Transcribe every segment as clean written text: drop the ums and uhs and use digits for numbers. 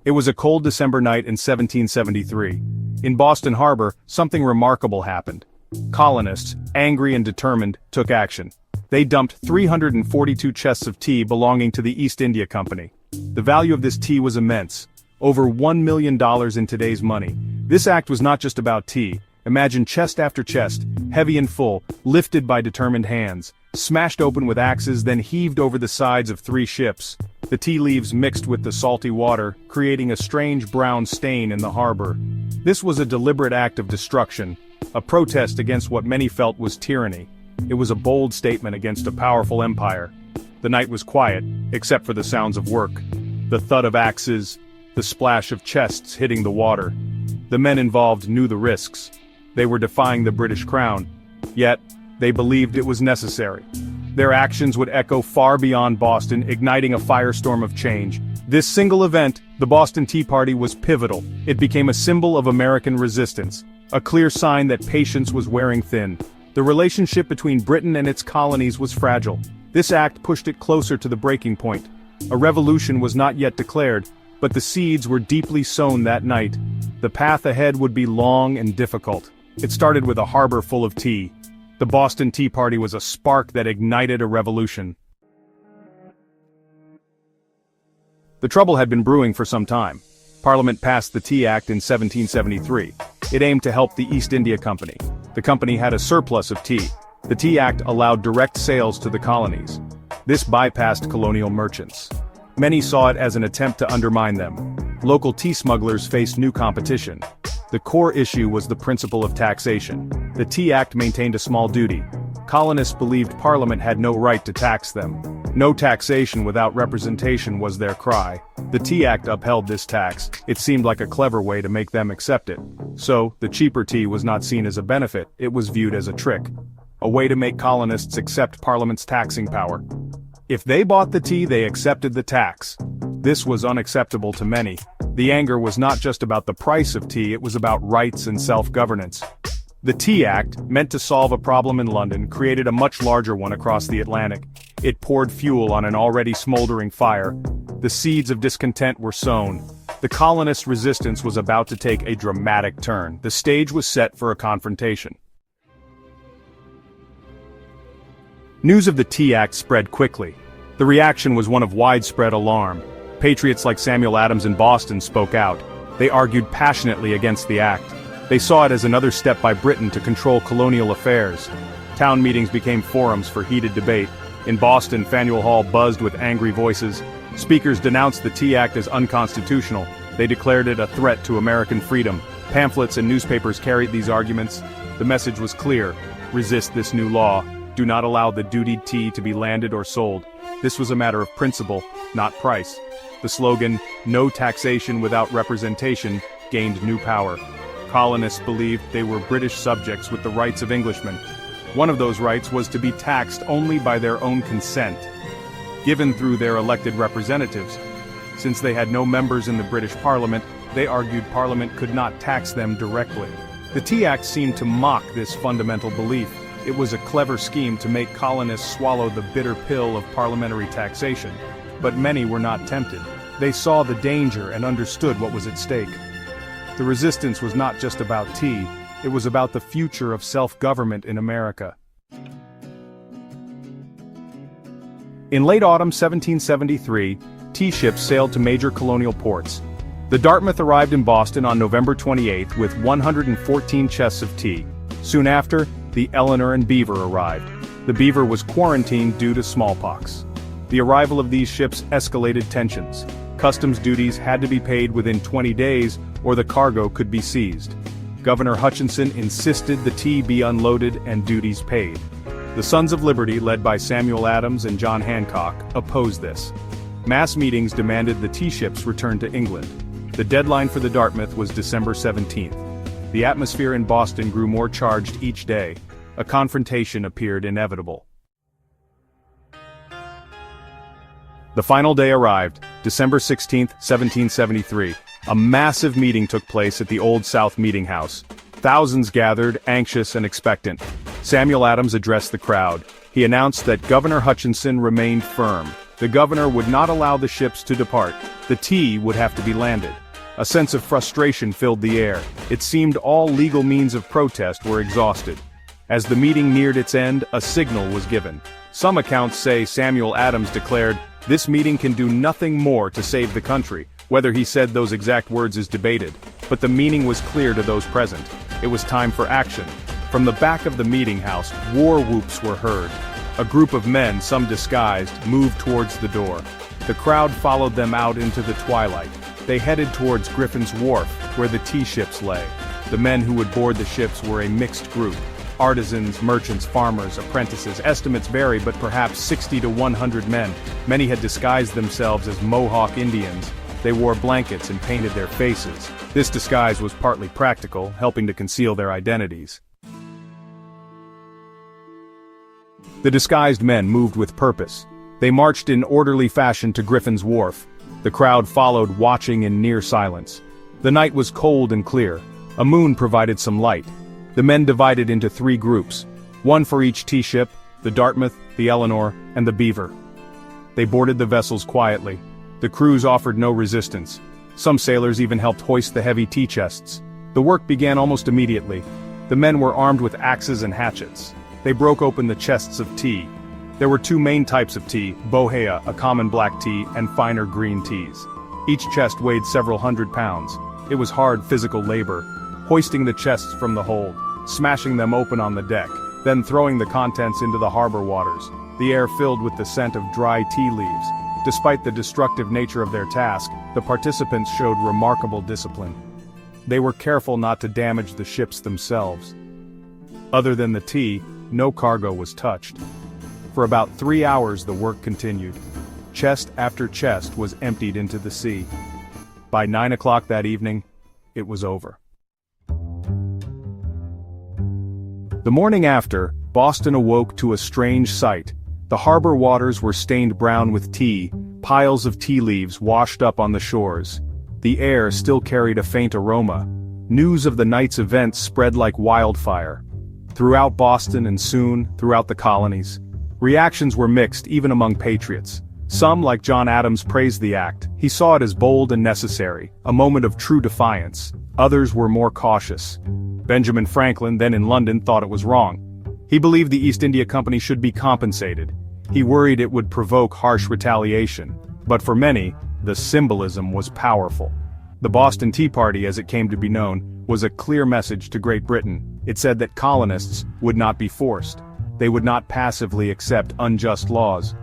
It was a cold December night in 1773. In Boston Harbor, something remarkable happened. Colonists, angry and determined, took action. They dumped 342 chests of tea belonging to the East India Company. The value of this tea was immense. Over $1 million in today's money. This act was not just about tea. Imagine chest after chest, heavy and full, lifted by determined hands, smashed open with axes, then heaved over the sides of 3 ships. The tea leaves mixed with the salty water, creating a strange brown stain in the harbor. This was a deliberate act of destruction, a protest against what many felt was tyranny. It was a bold statement against a powerful empire. The night was quiet, except for the sounds of work. The thud of axes, the splash of chests hitting the water. The men involved knew the risks. They were defying the British crown. Yet, they believed it was necessary. Their actions would echo far beyond Boston, igniting a firestorm of change. This single event, the Boston Tea Party, was pivotal. It became a symbol of American resistance, a clear sign that patience was wearing thin. The relationship between Britain and its colonies was fragile. This act pushed it closer to the breaking point. A revolution was not yet declared, but the seeds were deeply sown that night. The path ahead would be long and difficult. It started with a harbor full of tea. The Boston Tea Party was a spark that ignited a revolution. The trouble had been brewing for some time. Parliament passed the Tea Act in 1773. It aimed to help the East India Company. The company had a surplus of tea. The Tea Act allowed direct sales to the colonies. This bypassed colonial merchants. Many saw it as an attempt to undermine them. Local tea smugglers faced new competition. The core issue was the principle of taxation. The Tea Act maintained a small duty. Colonists believed Parliament had no right to tax them. No taxation without representation was their cry. The Tea Act upheld this tax. It seemed like a clever way to make them accept it. So, the cheaper tea was not seen as a benefit, it was viewed as a trick. A way to make colonists accept Parliament's taxing power. If they bought the tea, they accepted the tax. This was unacceptable to many. The anger was not just about the price of tea, it was about rights and self-governance. The Tea Act, meant to solve a problem in London, created a much larger one across the Atlantic. It poured fuel on an already smoldering fire. The seeds of discontent were sown. The colonists' resistance was about to take a dramatic turn. The stage was set for a confrontation. News of the Tea Act spread quickly. The reaction was one of widespread alarm. Patriots like Samuel Adams in Boston spoke out. They argued passionately against the act. They saw it as another step by Britain to control colonial affairs. Town meetings became forums for heated debate. In Boston, Faneuil Hall buzzed with angry voices. Speakers denounced the Tea Act as unconstitutional. They declared it a threat to American freedom. Pamphlets and newspapers carried these arguments. The message was clear: resist this new law. Do not allow the duty tea to be landed or sold. This was a matter of principle, not price. The slogan, "No taxation without representation," gained new power. Colonists believed they were British subjects with the rights of Englishmen. One of those rights was to be taxed only by their own consent, given through their elected representatives. Since they had no members in the British Parliament, they argued Parliament could not tax them directly. The Tea Act seemed to mock this fundamental belief. It was a clever scheme to make colonists swallow the bitter pill of parliamentary taxation. But many were not tempted. They saw the danger and understood what was at stake. The resistance was not just about tea, it was about the future of self-government in America. In late autumn 1773, tea ships sailed to major colonial ports. The Dartmouth arrived in Boston on November 28 with 114 chests of tea. Soon after, the Eleanor and Beaver arrived. The Beaver was quarantined due to smallpox. The arrival of these ships escalated tensions. Customs duties had to be paid within 20 days, or the cargo could be seized. Governor Hutchinson insisted the tea be unloaded and duties paid. The Sons of Liberty, led by Samuel Adams and John Hancock, opposed this. Mass meetings demanded the tea ships return to England. The deadline for the Dartmouth was December 17th. The atmosphere in Boston grew more charged each day. A confrontation appeared inevitable. The final day arrived, December 16, 1773. A massive meeting took place at the Old South Meeting House. Thousands gathered, anxious and expectant. Samuel Adams addressed the crowd. He announced that Governor Hutchinson remained firm. The governor would not allow the ships to depart. The tea would have to be landed. A sense of frustration filled the air. It seemed all legal means of protest were exhausted. As the meeting neared its end, a signal was given. Some accounts say Samuel Adams declared, "This meeting can do nothing more to save the country." Whether he said those exact words is debated, but the meaning was clear to those present. It was time for action. From the back of the meeting house, war whoops were heard. A group of men, some disguised, moved towards the door. The crowd followed them out into the twilight. They headed towards Griffin's Wharf, where the tea ships lay. The men who would board the ships were a mixed group. Artisans, merchants, farmers, apprentices, estimates vary, but perhaps 60 to 100 men. Many had disguised themselves as Mohawk Indians. They wore blankets and painted their faces. This disguise was partly practical, helping to conceal their identities. The disguised men moved with purpose. They marched in orderly fashion to Griffin's Wharf. The crowd followed, watching in near silence. The night was cold and clear. A moon provided some light. The men divided into 3 groups, one for each tea ship, the Dartmouth, the Eleanor, and the Beaver. They boarded the vessels quietly. The crews offered no resistance. Some sailors even helped hoist the heavy tea chests. The work began almost immediately. The men were armed with axes and hatchets. They broke open the chests of tea. There were 2 main types of tea, bohea, a common black tea, and finer green teas. Each chest weighed several hundred pounds. It was hard physical labor, hoisting the chests from the hold, smashing them open on the deck, then throwing the contents into the harbor waters. The air filled with the scent of dry tea leaves. Despite the destructive nature of their task, the participants showed remarkable discipline. They were careful not to damage the ships themselves. Other than the tea, no cargo was touched. For about 3 hours the work continued. Chest after chest was emptied into the sea. By 9 o'clock that evening, it was over. The morning after, Boston awoke to a strange sight. The harbor waters were stained brown with tea, piles of tea leaves washed up on the shores. The air still carried a faint aroma. News of the night's events spread like wildfire. Throughout Boston and soon, throughout the colonies. Reactions were mixed even among patriots. Some, like John Adams, praised the act. He saw it as bold and necessary, a moment of true defiance. Others were more cautious. Benjamin Franklin, then in London, thought it was wrong. He believed the East India Company should be compensated. He worried it would provoke harsh retaliation. But for many, the symbolism was powerful. The Boston Tea Party, as it came to be known, was a clear message to Great Britain. It said that colonists would not be forced. They would not passively accept unjust laws.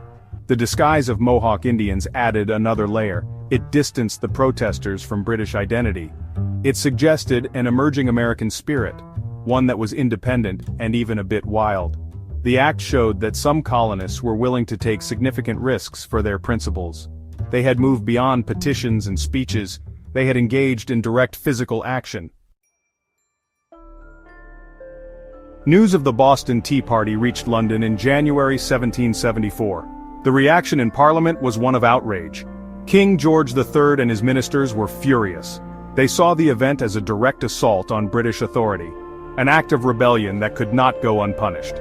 The disguise of Mohawk Indians added another layer. It distanced the protesters from British identity. It suggested an emerging American spirit, one that was independent and even a bit wild. The act showed that some colonists were willing to take significant risks for their principles. They had moved beyond petitions and speeches. They had engaged in direct physical action. News of the Boston Tea Party reached London in January 1774. The reaction in Parliament was one of outrage. King George III and his ministers were furious. They saw the event as a direct assault on British authority, an act of rebellion that could not go unpunished.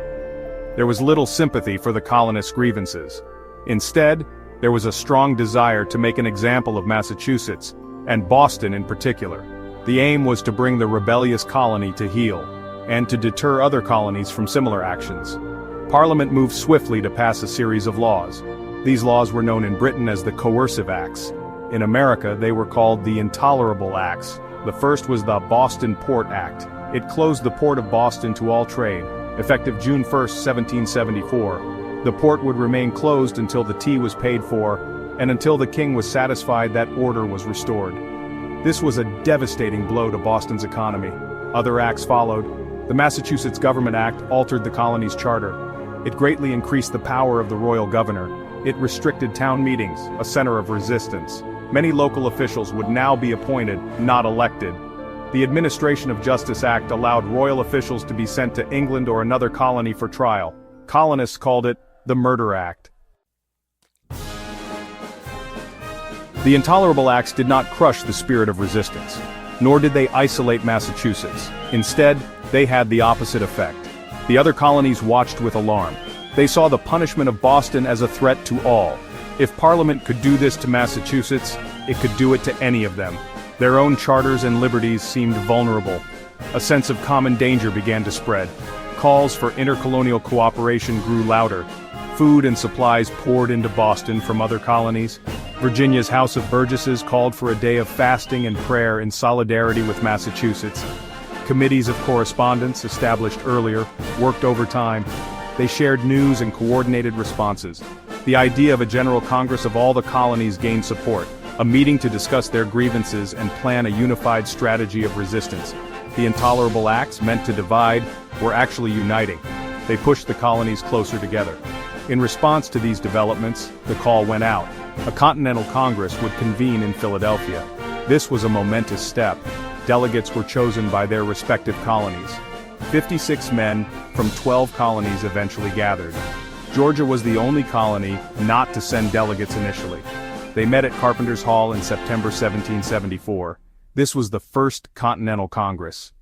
There was little sympathy for the colonists' grievances. Instead, there was a strong desire to make an example of Massachusetts, and Boston in particular. The aim was to bring the rebellious colony to heel, and to deter other colonies from similar actions. Parliament moved swiftly to pass a series of laws. These laws were known in Britain as the Coercive Acts. In America, they were called the Intolerable Acts. The first was the Boston Port Act. It closed the port of Boston to all trade. Effective June 1, 1774, the port would remain closed until the tea was paid for, and until the king was satisfied that order was restored. This was a devastating blow to Boston's economy. Other acts followed. The Massachusetts Government Act altered the colony's charter. It greatly increased the power of the royal governor. It restricted town meetings, a center of resistance. Many local officials would now be appointed, not elected. The Administration of Justice Act allowed royal officials to be sent to England or another colony for trial. Colonists called it the Murder Act. The Intolerable Acts did not crush the spirit of resistance, nor did they isolate Massachusetts. Instead, they had the opposite effect. The other colonies watched with alarm. They saw the punishment of Boston as a threat to all. If Parliament could do this to Massachusetts, it could do it to any of them. Their own charters and liberties seemed vulnerable. A sense of common danger began to spread. Calls for intercolonial cooperation grew louder. Food and supplies poured into Boston from other colonies. Virginia's House of Burgesses called for a day of fasting and prayer in solidarity with Massachusetts. Committees of correspondence, established earlier, worked overtime. They shared news and coordinated responses. The idea of a General Congress of all the colonies gained support, a meeting to discuss their grievances and plan a unified strategy of resistance. The intolerable acts meant to divide were actually uniting. They pushed the colonies closer together. In response to these developments, the call went out. A Continental Congress would convene in Philadelphia. This was a momentous step. Delegates were chosen by their respective colonies. 56 men from 12 colonies eventually gathered. Georgia was the only colony not to send delegates initially. They met at Carpenter's Hall in September 1774. This was the first Continental Congress.